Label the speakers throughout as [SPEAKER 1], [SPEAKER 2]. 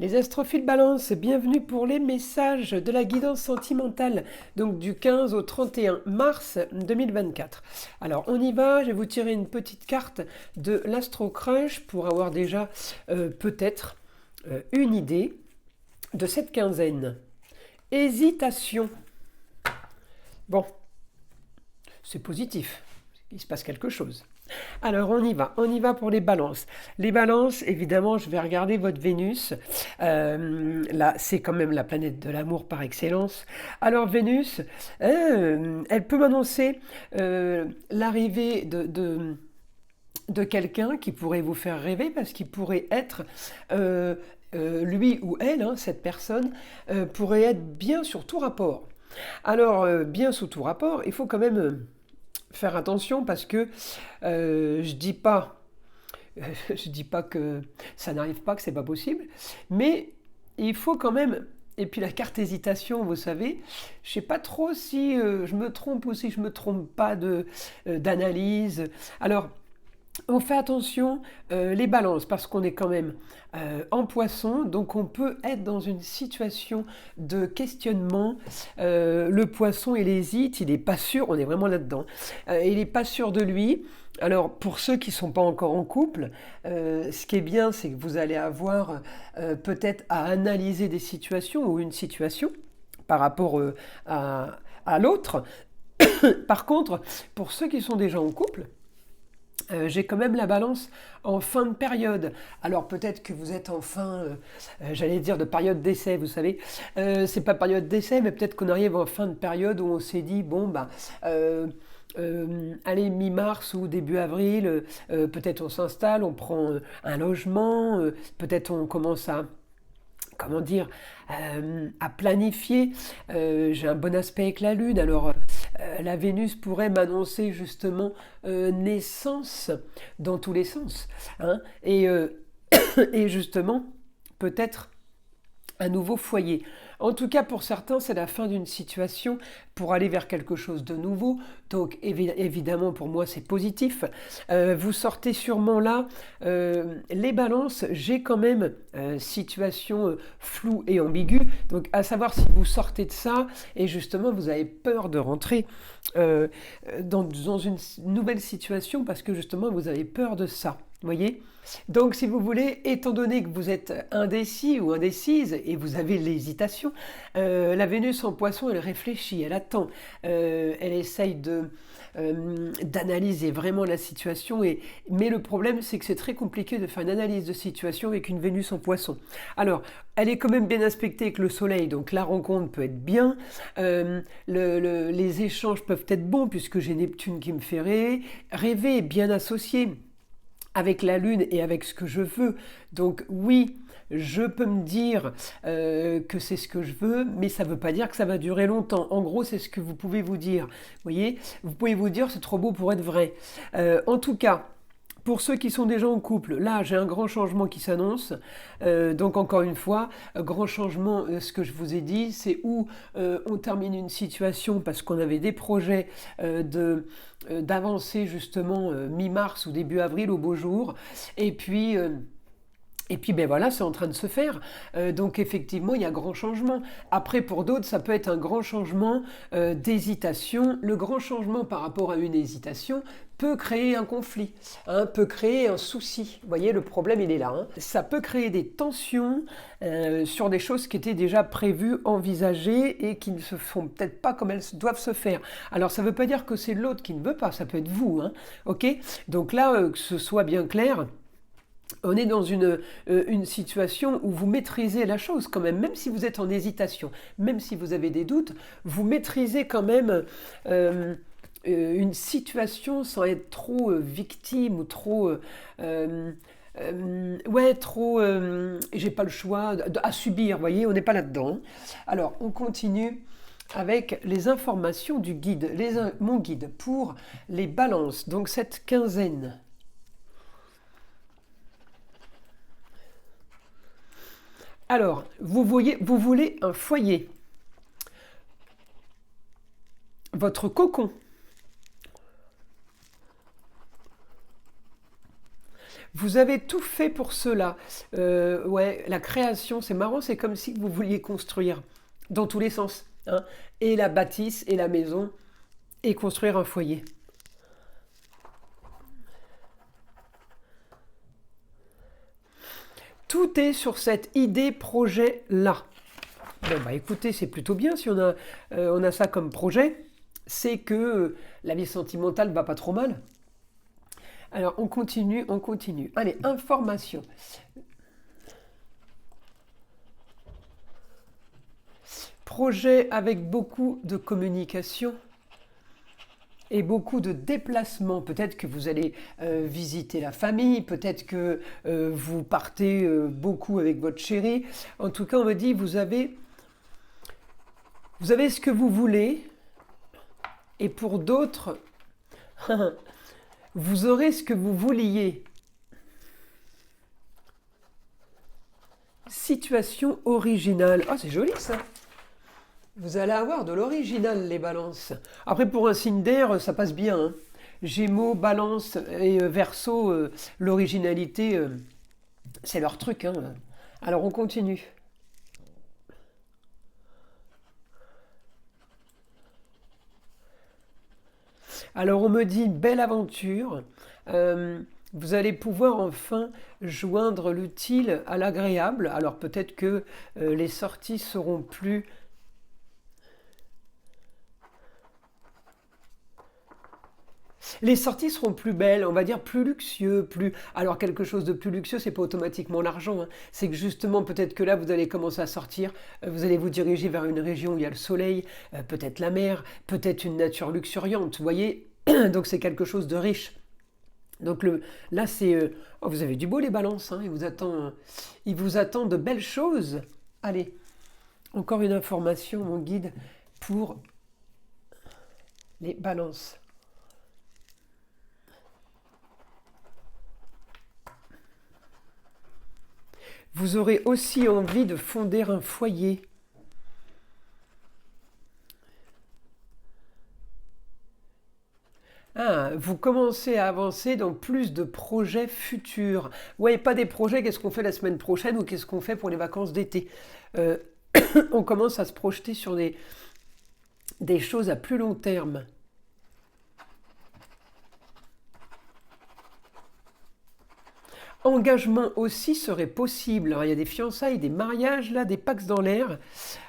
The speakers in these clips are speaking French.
[SPEAKER 1] Les astrophiles balance, bienvenue pour les messages de la guidance sentimentale, donc du 15 au 31 mars 2024. Alors on y va, je vais vous tirer une petite carte de l'Astro Crunch pour avoir déjà peut-être une idée de cette quinzaine. Hésitation. Bon, c'est positif, il se passe quelque chose. Alors on y va pour les balances. Les balances, évidemment, je vais regarder votre Vénus. Là, c'est quand même la planète de l'amour par excellence. Alors Vénus, elle peut m'annoncer l'arrivée de quelqu'un qui pourrait vous faire rêver parce qu'il pourrait être... lui ou elle, hein, cette personne, pourrait être bien sur tout rapport. Alors, bien sous tout rapport, il faut quand même faire attention parce que je dis pas, je dis pas que ça n'arrive pas, que c'est pas possible, mais il faut quand même. Et puis la carte hésitation, vous savez, je sais pas trop si je me trompe ou si je me trompe pas d'analyse. Alors on fait attention, les balances, parce qu'on est quand même en poisson, donc on peut être dans une situation de questionnement. Le poisson, il hésite, il n'est pas sûr, on est vraiment là-dedans, il n'est pas sûr de lui. Alors pour ceux qui ne sont pas encore en couple, ce qui est bien, c'est que vous allez avoir peut-être à analyser des situations ou une situation par rapport à l'autre. Par contre, pour ceux qui sont déjà en couple, j'ai quand même la balance en fin de période. Alors peut-être que vous êtes en fin, j'allais dire de période d'essai, vous savez. C'est pas période d'essai, mais peut-être qu'on arrive en fin de période où on s'est dit, bon, bah, allez, mi-mars ou début avril, peut-être on s'installe, on prend un logement, peut-être on commence à comment dire, à planifier. J'ai un bon aspect avec la Lune, alors la Vénus pourrait m'annoncer justement naissance dans tous les sens. Hein, et justement, peut-être un nouveau foyer. En tout cas, pour certains, c'est la fin d'une situation pour aller vers quelque chose de nouveau. Donc, évidemment, pour moi, c'est positif. Vous sortez sûrement là. Les balances, j'ai quand même situation floue et ambiguë. Donc, à savoir si vous sortez de ça et justement, vous avez peur de rentrer dans une nouvelle situation parce que justement, vous avez peur de ça. Vous voyez? Donc, si vous voulez, étant donné que vous êtes indécis ou indécise et vous avez l'hésitation, la Vénus en poisson, elle réfléchit, elle attend, elle essaye d'analyser vraiment la situation. Mais le problème, c'est que c'est très compliqué de faire une analyse de situation avec une Vénus en poisson. Alors, elle est quand même bien aspectée avec le Soleil, donc la rencontre peut être bien. Les échanges peuvent être bons puisque j'ai Neptune qui me fait rêver, bien associé avec la Lune et avec ce que je veux. Donc oui, je peux me dire que c'est ce que je veux, mais ça ne veut pas dire que ça va durer longtemps. En gros, c'est ce que vous pouvez vous dire. Vous voyez, vous pouvez vous dire c'est trop beau pour être vrai. En tout cas, pour ceux qui sont déjà en couple, là j'ai un grand changement qui s'annonce. Donc encore une fois, grand changement, ce que je vous ai dit, c'est où on termine une situation parce qu'on avait des projets d'avancer justement mi-mars ou début avril au beau jour. Et puis... ben voilà, c'est en train de se faire. Donc effectivement, il y a grand changement. Après, pour d'autres, ça peut être un grand changement d'hésitation. Le grand changement par rapport à une hésitation peut créer un conflit, hein, peut créer un souci. Vous voyez, le problème, il est là. Hein. Ça peut créer des tensions sur des choses qui étaient déjà prévues, envisagées et qui ne se font peut-être pas comme elles doivent se faire. Alors, ça ne veut pas dire que c'est l'autre qui ne veut pas, ça peut être vous. Hein, ok. Donc là, que ce soit bien clair, on est dans une situation où vous maîtrisez la chose quand même si vous êtes en hésitation, même si vous avez des doutes, vous maîtrisez quand même une situation sans être trop victime ou trop... ouais, trop... j'ai pas le choix à subir, vous voyez, on n'est pas là-dedans. Hein. Alors, on continue avec les informations du guide, mon guide pour les balances, donc cette quinzaine. Alors, vous voulez un foyer, votre cocon. Vous avez tout fait pour cela. Ouais, la création, c'est marrant, c'est comme si vous vouliez construire dans tous les sens, hein. Et la bâtisse et la maison et construire un foyer. Tout est sur cette idée projet-là. Bon, bah écoutez, c'est plutôt bien si on a ça comme projet. C'est que la vie sentimentale va pas trop mal. Alors, on continue, on continue. Allez, information. Projet avec beaucoup de communication et beaucoup de déplacements. Peut-être que vous allez visiter la famille, peut-être que vous partez beaucoup avec votre chérie. En tout cas, on me dit, vous avez ce que vous voulez, et pour d'autres, vous aurez ce que vous vouliez. Situation originale. Ah, c'est joli ça. Vous allez avoir de l'original, les balances. Après, pour un signe d'air, ça passe bien, hein. Gémeaux, balance et Verseau, l'originalité, c'est leur truc, hein. Alors, on continue. Alors, on me dit belle aventure. Vous allez pouvoir enfin joindre l'utile à l'agréable. Alors, peut-être que les sorties seront plus... Les sorties seront plus belles, on va dire plus luxueux, plus... Alors quelque chose de plus luxueux, c'est pas automatiquement l'argent, hein. C'est que justement, peut-être que là, vous allez commencer à sortir, vous allez vous diriger vers une région où il y a le soleil, peut-être la mer, peut-être une nature luxuriante, vous voyez. Donc c'est quelque chose de riche. Donc là, c'est... Oh, vous avez du beau les balances, hein. Il vous attend de belles choses. Allez, encore une information, mon guide, pour les balances. Vous aurez aussi envie de fonder un foyer. Ah, vous commencez à avancer dans plus de projets futurs. Ouais, pas des projets, qu'est-ce qu'on fait la semaine prochaine ou qu'est-ce qu'on fait pour les vacances d'été. Euh, on commence à se projeter sur des choses à plus long terme. Engagement aussi serait possible. Alors, il y a des fiançailles, des mariages, là, des pax dans l'air.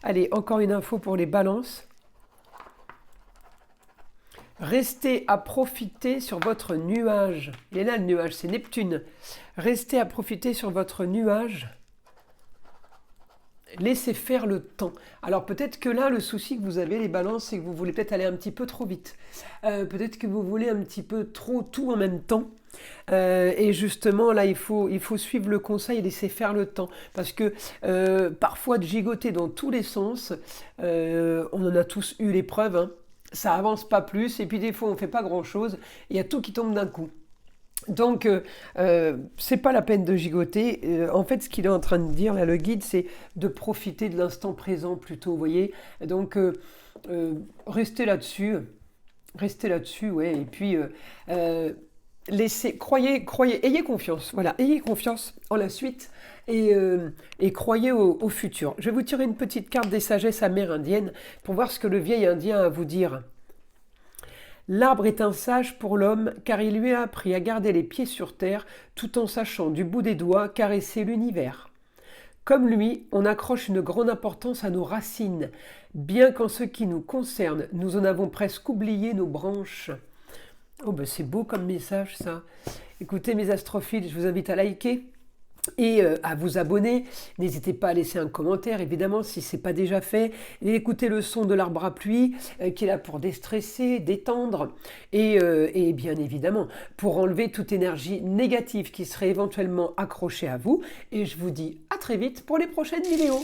[SPEAKER 1] Allez, encore une info pour les balances. Restez à profiter sur votre nuage. Il est là le nuage, c'est Neptune. Restez à profiter sur votre nuage. Laissez faire le temps. Alors peut-être que là, le souci que vous avez, les balances, c'est que vous voulez peut-être aller un petit peu trop vite. Peut-être que vous voulez un petit peu trop tout en même temps. Et justement, là, il faut suivre le conseil et laisser faire le temps. Parce que parfois, de gigoter dans tous les sens, on en a tous eu l'épreuve, hein. Ça avance pas plus, et puis des fois, on fait pas grand-chose, il y a tout qui tombe d'un coup. Donc, c'est pas la peine de gigoter. En fait, ce qu'il est en train de dire, là, le guide, c'est de profiter de l'instant présent plutôt, vous voyez. Donc, restez là-dessus. Restez là-dessus, ouais. Et puis, croyez, ayez confiance. Voilà, ayez confiance en la suite et croyez au futur. Je vais vous tirer une petite carte des sagesses amérindiennes pour voir ce que le vieil Indien a à vous dire. L'arbre est un sage pour l'homme, car il lui a appris à garder les pieds sur terre, tout en sachant du bout des doigts caresser l'univers. Comme lui, on accroche une grande importance à nos racines, bien qu'en ce qui nous concerne, nous en avons presque oublié nos branches. Oh ben c'est beau comme message ça. Écoutez mes astrophiles, je vous invite à liker et à vous abonner. N'hésitez pas à laisser un commentaire, évidemment, si ce n'est pas déjà fait. Et écoutez le son de l'arbre à pluie, qui est là pour déstresser, détendre, et bien évidemment, pour enlever toute énergie négative qui serait éventuellement accrochée à vous. Et je vous dis à très vite pour les prochaines vidéos.